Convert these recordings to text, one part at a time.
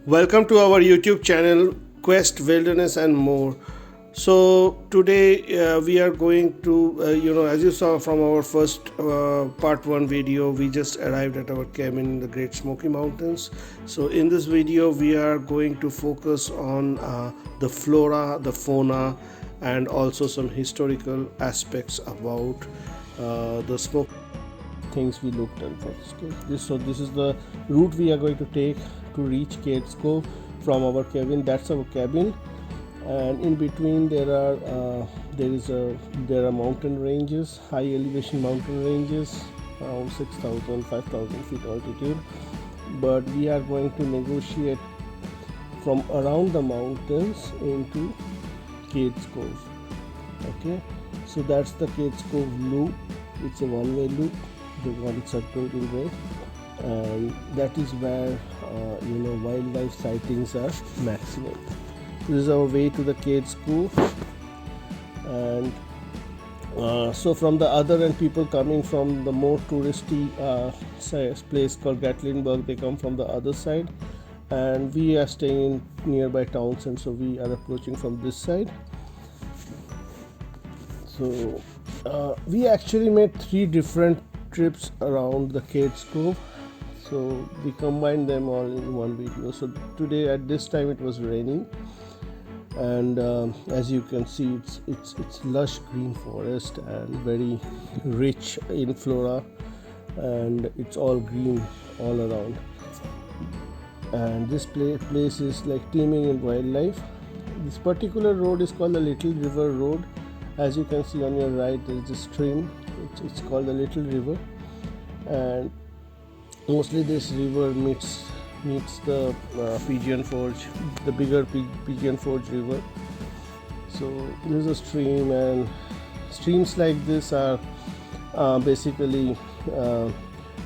Welcome to our YouTube channel, Quest Wilderness and More. So today we are going to, as you saw from our first part 1 video, we just arrived at our cabin in the Great Smoky Mountains. So in this video we are going to focus on the flora, the fauna, and also some historical aspects about the smoke things we looked at first. This is the route we are going to take to reach Cades Cove from our cabin. That's our cabin, and in between there are mountain ranges, high elevation mountain ranges, around 6,000, 5,000 feet altitude. But we are going to negotiate from around the mountains into Cades Cove. Okay, so that's the Cades Cove loop. It's a one-way loop, the one circled in red, and that is where wildlife sightings are maximum. This is our way to the Cades Cove, and so from the other end, people coming from the more touristy place called Gatlinburg, they come from the other side, and we are staying in nearby towns, and so we are approaching from this side. So we actually made 3 different trips around the Cades Cove, so we combined them all in one video. So today at this time it was raining, and as you can see, it's lush green forest and very rich in flora, and it's all green all around, and this place is like teeming in wildlife. This particular road is called the Little River Road. As you can see on your right, there is a stream. It's called the Little River, and mostly this river meets the Pigeon Forge, the bigger Pigeon Forge River. So there's a stream, and streams like this are basically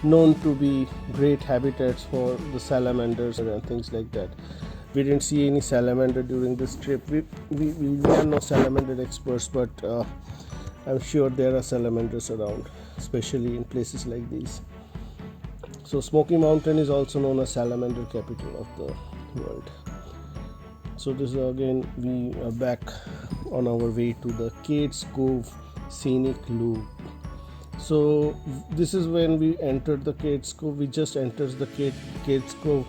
known to be great habitats for the salamanders and things like that. We didn't see any salamander during this trip. We are no salamander experts, but I'm sure there are salamanders around, especially in places like these. So Smoky Mountain is also known as salamander capital of the world. So this is again, we are back on our way to the Cades Cove scenic loop. So this is when we entered the Cades Cove. We just entered the Cades Cove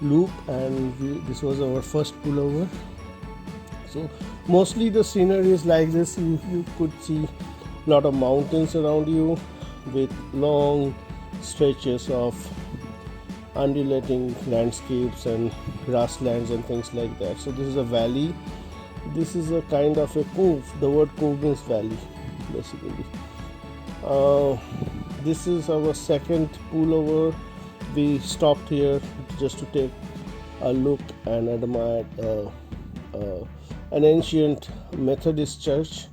loop, and this was our first pullover. So mostly the scenery is like this. You could see a lot of mountains around you with long stretches of undulating landscapes and grasslands and things like that. So this is a valley. This is a kind of a cove. The word cove means valley, basically. This is our second pullover. We stopped here just to take a look and admire an ancient Methodist church.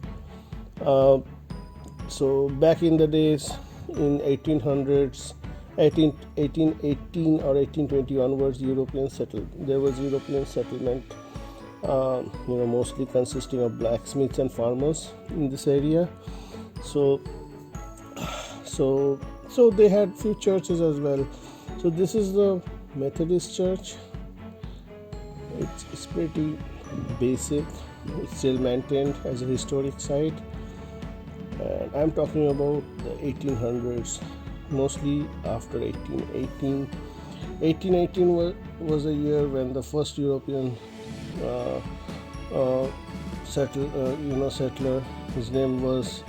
So back in the days, in 1800s, 1818 or 1820 onwards, Europeans settled. There was European settlement, mostly consisting of blacksmiths and farmers in this area. So they had few churches as well. So this is the Methodist church. It's pretty basic. It's still maintained as a historic site, and I'm talking about the 1800s, mostly after 1818. 1818 was a year when the first European settler. His name was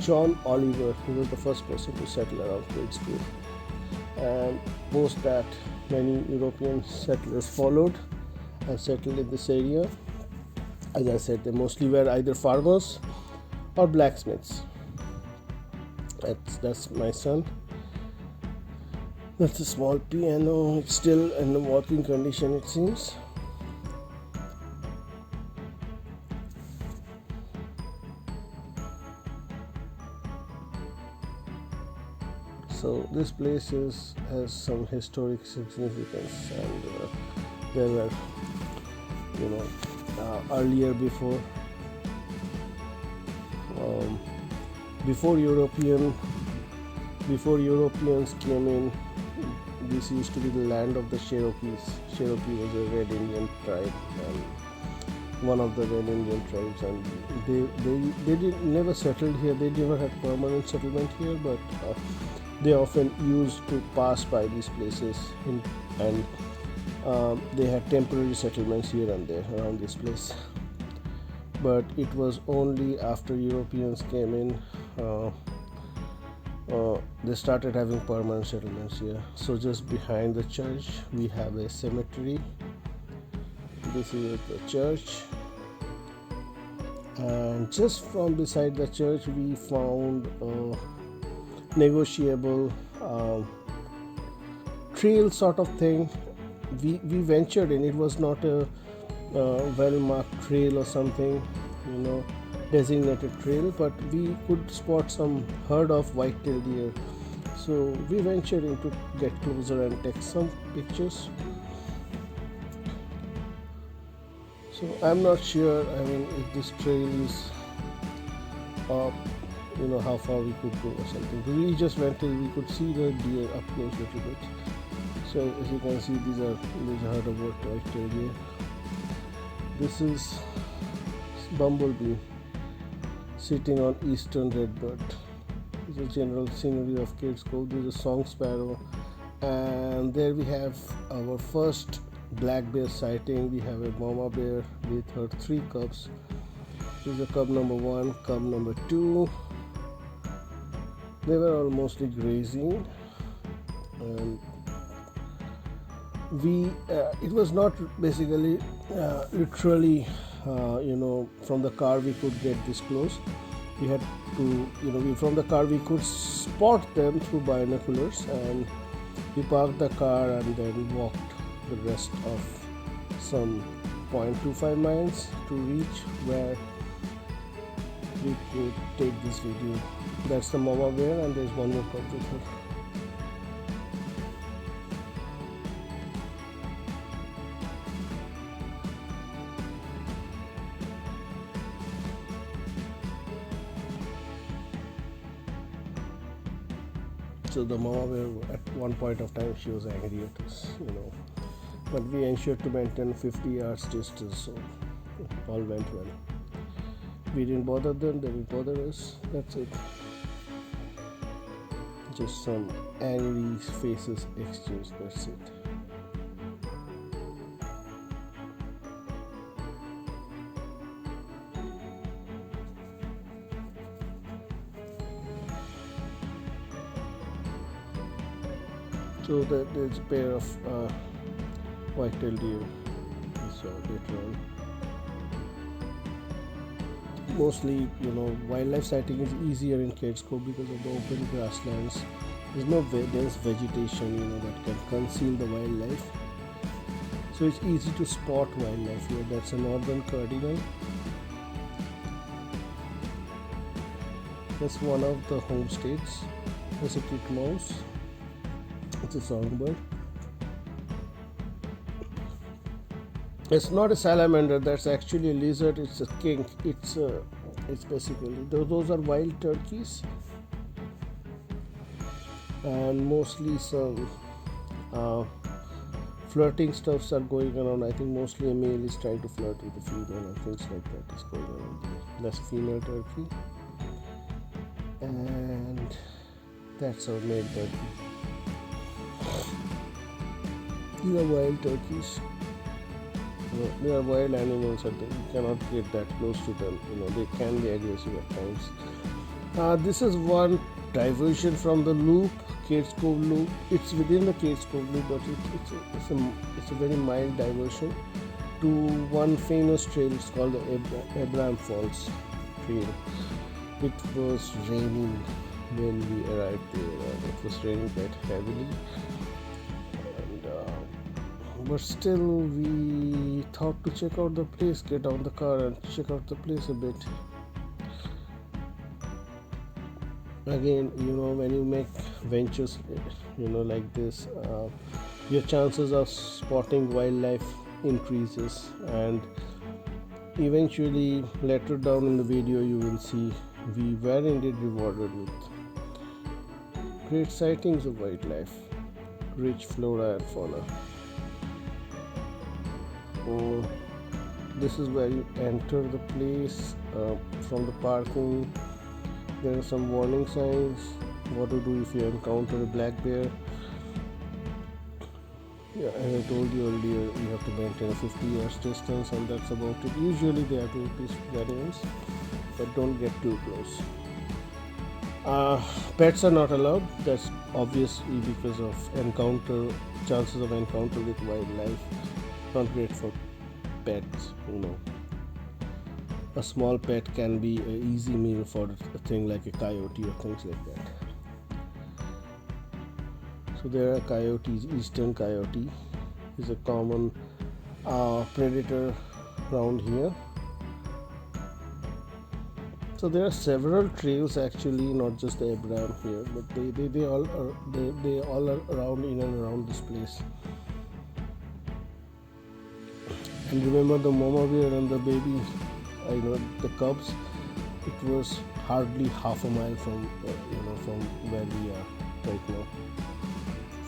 John Oliver. He was the first person to settle around Cades Cove, and post that many European settlers followed and settled in this area. As I said, they mostly were either farmers or blacksmiths. That's my son. That's a small piano. It's still in a working condition, it seems. So this place has some historic significance, and there were, earlier before European Before Europeans came in, this used to be the land of the Cherokees. Cherokee was a Red Indian tribe and one of the Red Indian tribes, and they never settled here. They never had permanent settlement here, but they often used to pass by these places and they had temporary settlements here and there around this place. But it was only after Europeans came in they started having permanent settlements here. So just behind the church we have a cemetery. This is the church, and just from beside the church we found a negotiable trail sort of thing. We ventured in. It was not a well marked trail or something, designated trail, but we could spot some herd of white-tailed deer. So we ventured in to get closer and take some pictures. So I'm not sure, if this trail is up, how far we could go or something. We just went till we could see the deer up close a little bit. So as you can see, these are a herd of white-tailed deer. This is bumblebee sitting on eastern redbird. This is a general scenery of Cades Cove. This is a song sparrow, and there we have our first black bear sighting. We have a mama bear with her 3 cubs. This is a cub number 1, cub number 2. They were all mostly grazing, and it was not basically literally from the car we could get this close. We had to from the car we could spot them through binoculars, and we parked the car and then walked the rest of some 0.25 miles to reach where we could take this video. That's the mama bear, and there's one more cub with her. So the mama bear, at one point of time, she was angry at us, but we ensured to maintain 50 yards distance, so all went well. We didn't bother them, they didn't bother us. That's it. Just some angry faces exchanged. That's it. So there's a pair of white-tailed deer we saw later on. Mostly, wildlife sighting is easier in Cades Cove because of the open grasslands. There's no dense vegetation, that can conceal the wildlife. So it's easy to spot wildlife here. That's a northern cardinal. That's one of the homestays. That's a titmouse. It's a songbird. It's not a salamander. That's actually a lizard. It's a skink. It's basically those are wild turkeys, and mostly some flirting stuffs are going around. I think mostly a male is trying to flirt with a female and things like that is going around there. That's female turkey, and that's our male turkey. These are wild turkeys. They are wild animals, and you cannot get that close to them. They can be aggressive at times. This is one diversion from the loop, Cades Cove loop. It's within the Cades Cove loop, but it's a very mild diversion to one famous trail. It's called the ABRAMS Falls Trail. It was raining when we arrived there, and it was raining quite heavily. But still, we thought to check out the place, get out the car and check out the place a bit. Again, when you make ventures, like this, your chances of spotting wildlife increases, and eventually, later down in the video, you will see we were indeed rewarded with Great sightings of wildlife, rich flora and fauna. This is where you enter the place from the parking. There are some warning signs, what to do if you encounter a black bear. Yeah, as I told you earlier, you have to maintain a 50 yards distance, and that's about it. Usually they are 2 peaceful animals, but don't get too close. Pets are not allowed. That's obviously because of chances of encounter with wildlife. Not great for pets, A small pet can be an easy meal for a thing like a coyote or things like that. So there are coyotes. Eastern coyote is a common predator around here. So there are several trails actually, not just the ABRAMS here, but they all are around in and around this place. And remember the mama bear and the baby, the cubs. It was hardly half a mile from from where we are right now.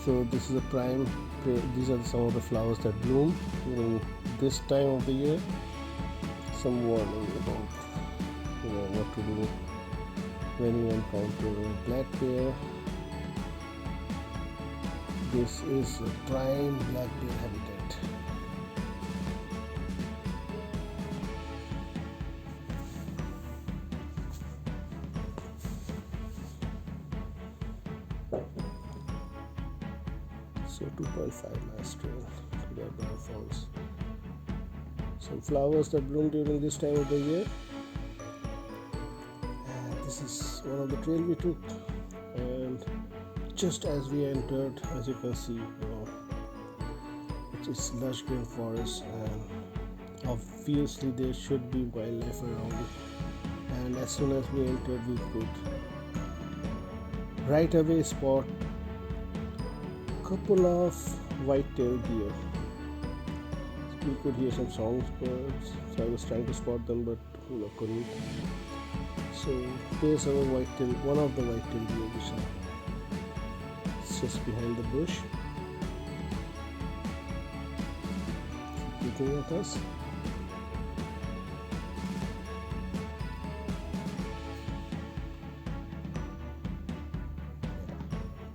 So this is a prime. These are some of the flowers that bloom during this time of the year. Some warning about what to do when you encounter a black bear. This is a prime black bear habitat. So 2.5 miles trail to the Brown Falls. Some flowers that bloom during this time of the year. This is one of the trail we took, and just as we entered, as you can see, it's lush green forest, and obviously there should be wildlife around it. And as soon as we entered, we could right away spot a couple of white-tailed deer. So we could hear some songbirds, so I was trying to spot them, but couldn't. So there's one of the white-tailed deer we saw. It's just behind the bush. Keep looking at us.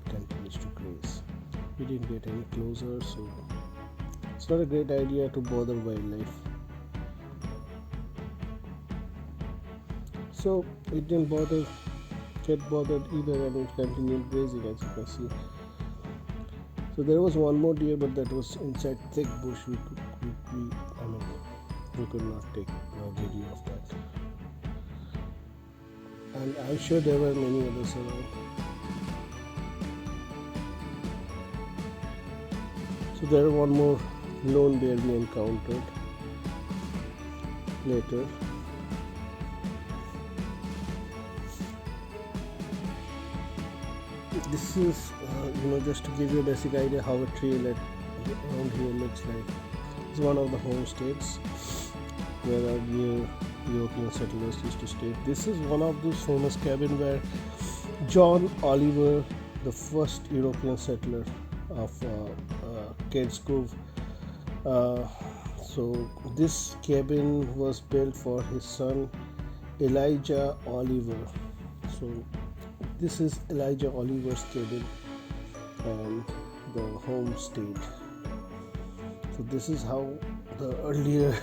Yeah, continues to graze. We didn't get any closer, so it's not a great idea to bother wildlife. So it didn't get bothered either, and it continued grazing, as you can see. So there was one more deer, but that was inside thick bush. We could not take a video of that. And I'm sure there were many others around. So there was one more lone bear we encountered later. This is, just to give you a basic idea how a trail around here looks like. It's one of the homesteads where earlier European settlers used to stay. This is one of those famous cabins where John Oliver, the first European settler of Cades Cove. So this cabin was built for his son Elijah Oliver. So this is Elijah Oliver's cabin and the homestead. So this is how the earlier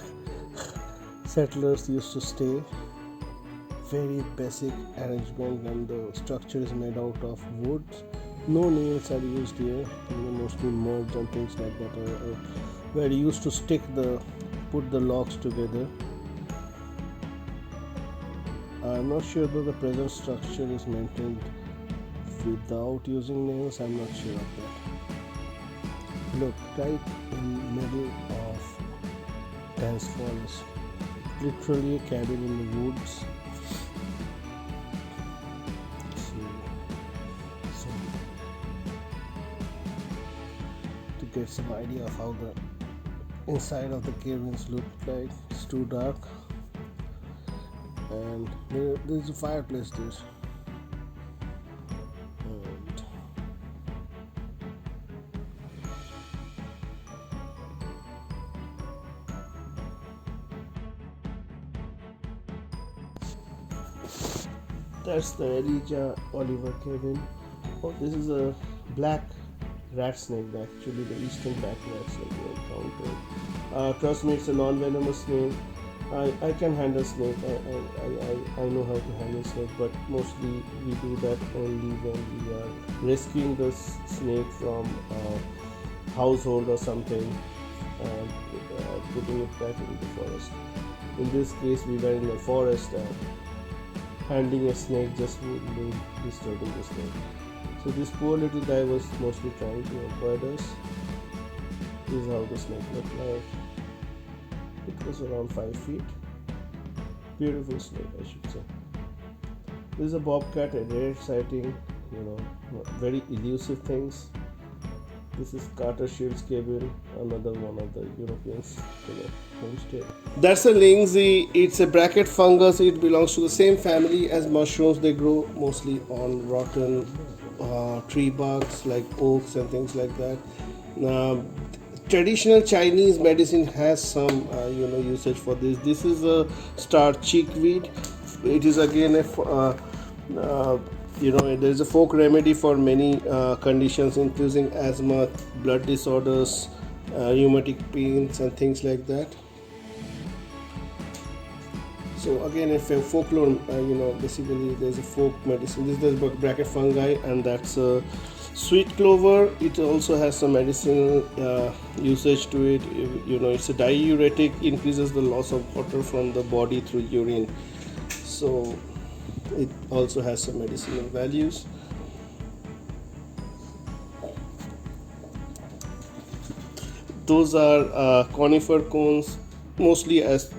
settlers used to stay. Very basic arrangement, and the structure is made out of wood. No nails are used here, mostly muds and things like that where you used to put the logs together. I'm not sure that the present structure is maintained without using nails. I'm not sure of that. Look, right in the middle of dense forest. Literally a cabin in the woods. So to get some idea of how the inside of the cabins look like, it's too dark. And there's a fireplace there, and That's the Elijah Oliver cabin. Oh, this is a black rat snake, actually the eastern black rat snake we encountered. Trust me, it's a non-venomous snake. I can handle snake. I know how to handle snake, but mostly we do that only when we are rescuing the snake from household or something and putting it back into the forest. In this case, we were in the forest and handling a snake just would mean disturbing the snake. So this poor little guy was mostly trying to avoid us. This is how the snake looked like. It was around 5 feet. Beautiful snake, I should say. This is a bobcat, a rare sighting, very elusive things. This is Carter Shields cabin, another one of the Europeans, homestay. That's a lingsy. It's a bracket fungus. It belongs to the same family as mushrooms. They grow mostly on rotten tree barks like oaks and things like that. Traditional Chinese medicine has some usage for this. This is a star chickweed. It is again there is a folk remedy for many conditions including asthma, blood disorders, rheumatic pains and things like that. So again, if a folklore, basically there's a folk medicine. This is the bracket fungi, and that's a sweet clover. It also has some medicinal usage to it. It's a diuretic, increases the loss of water from the body through urine. So it also has some medicinal values. Those are conifer cones. Mostly, as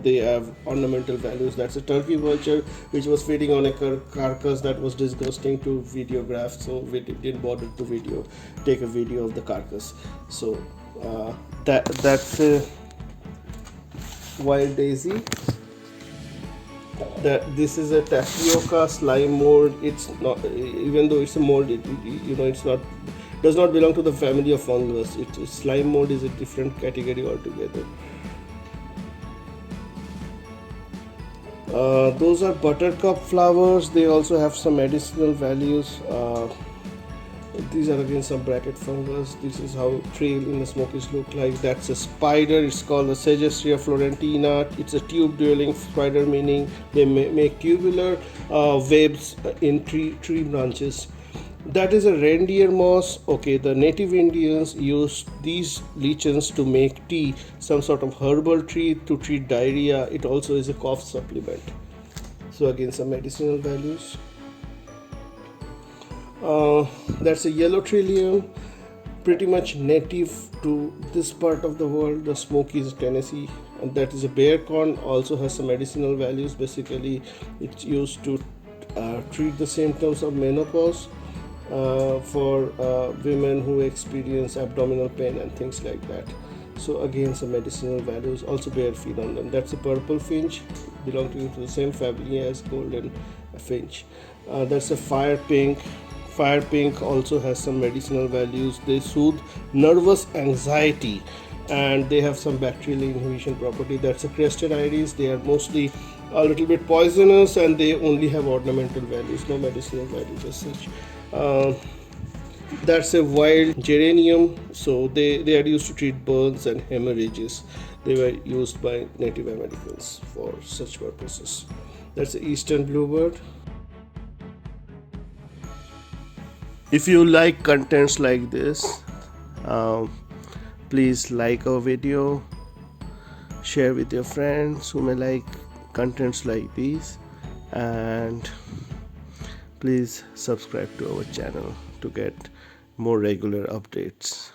they have ornamental values. That's a turkey vulture which was feeding on a carcass that was disgusting to videograph, so we didn't bother to take a video of the carcass. So that's a wild daisy. This is a tapioca slime mold. It's not, even though it's a mold, it's not, does not belong to the family of fungus. Slime mold is a different category altogether. Those are buttercup flowers. They also have some medicinal values. These are again some bracket fungus. This is how trail in the Smokies look like. That's a spider. It's called the Segestria florentina. It's a tube-dwelling spider, meaning they make tubular webs in tree branches. That is a reindeer moss. Okay, the native Indians used these lichens to make tea, some sort of herbal tea to treat diarrhea. It also is a cough supplement. So again, some medicinal values. That's a yellow TRILLIUM, pretty much native to this part of the world, the Smokies, Tennessee. And that is a bear corn, also has some medicinal values. Basically, it's used to treat the symptoms of menopause. For women who experience abdominal pain and things like that. So again, some medicinal values. Also bear feed on them. That's a purple finch, belonging to the same family as golden finch. That's a fire pink. Fire pink also has some medicinal values. They soothe nervous anxiety and they have some bacterial inhibition property. That's a crested iris. They are mostly a little bit poisonous and they only have ornamental values, no medicinal values as such. That's a wild geranium. So they are used to treat burns and hemorrhages. They were used by Native Americans for such purposes. That's the eastern bluebird. If you like contents like this, please like our video, share with your friends who may like contents like these, and please subscribe to our channel to get more regular updates.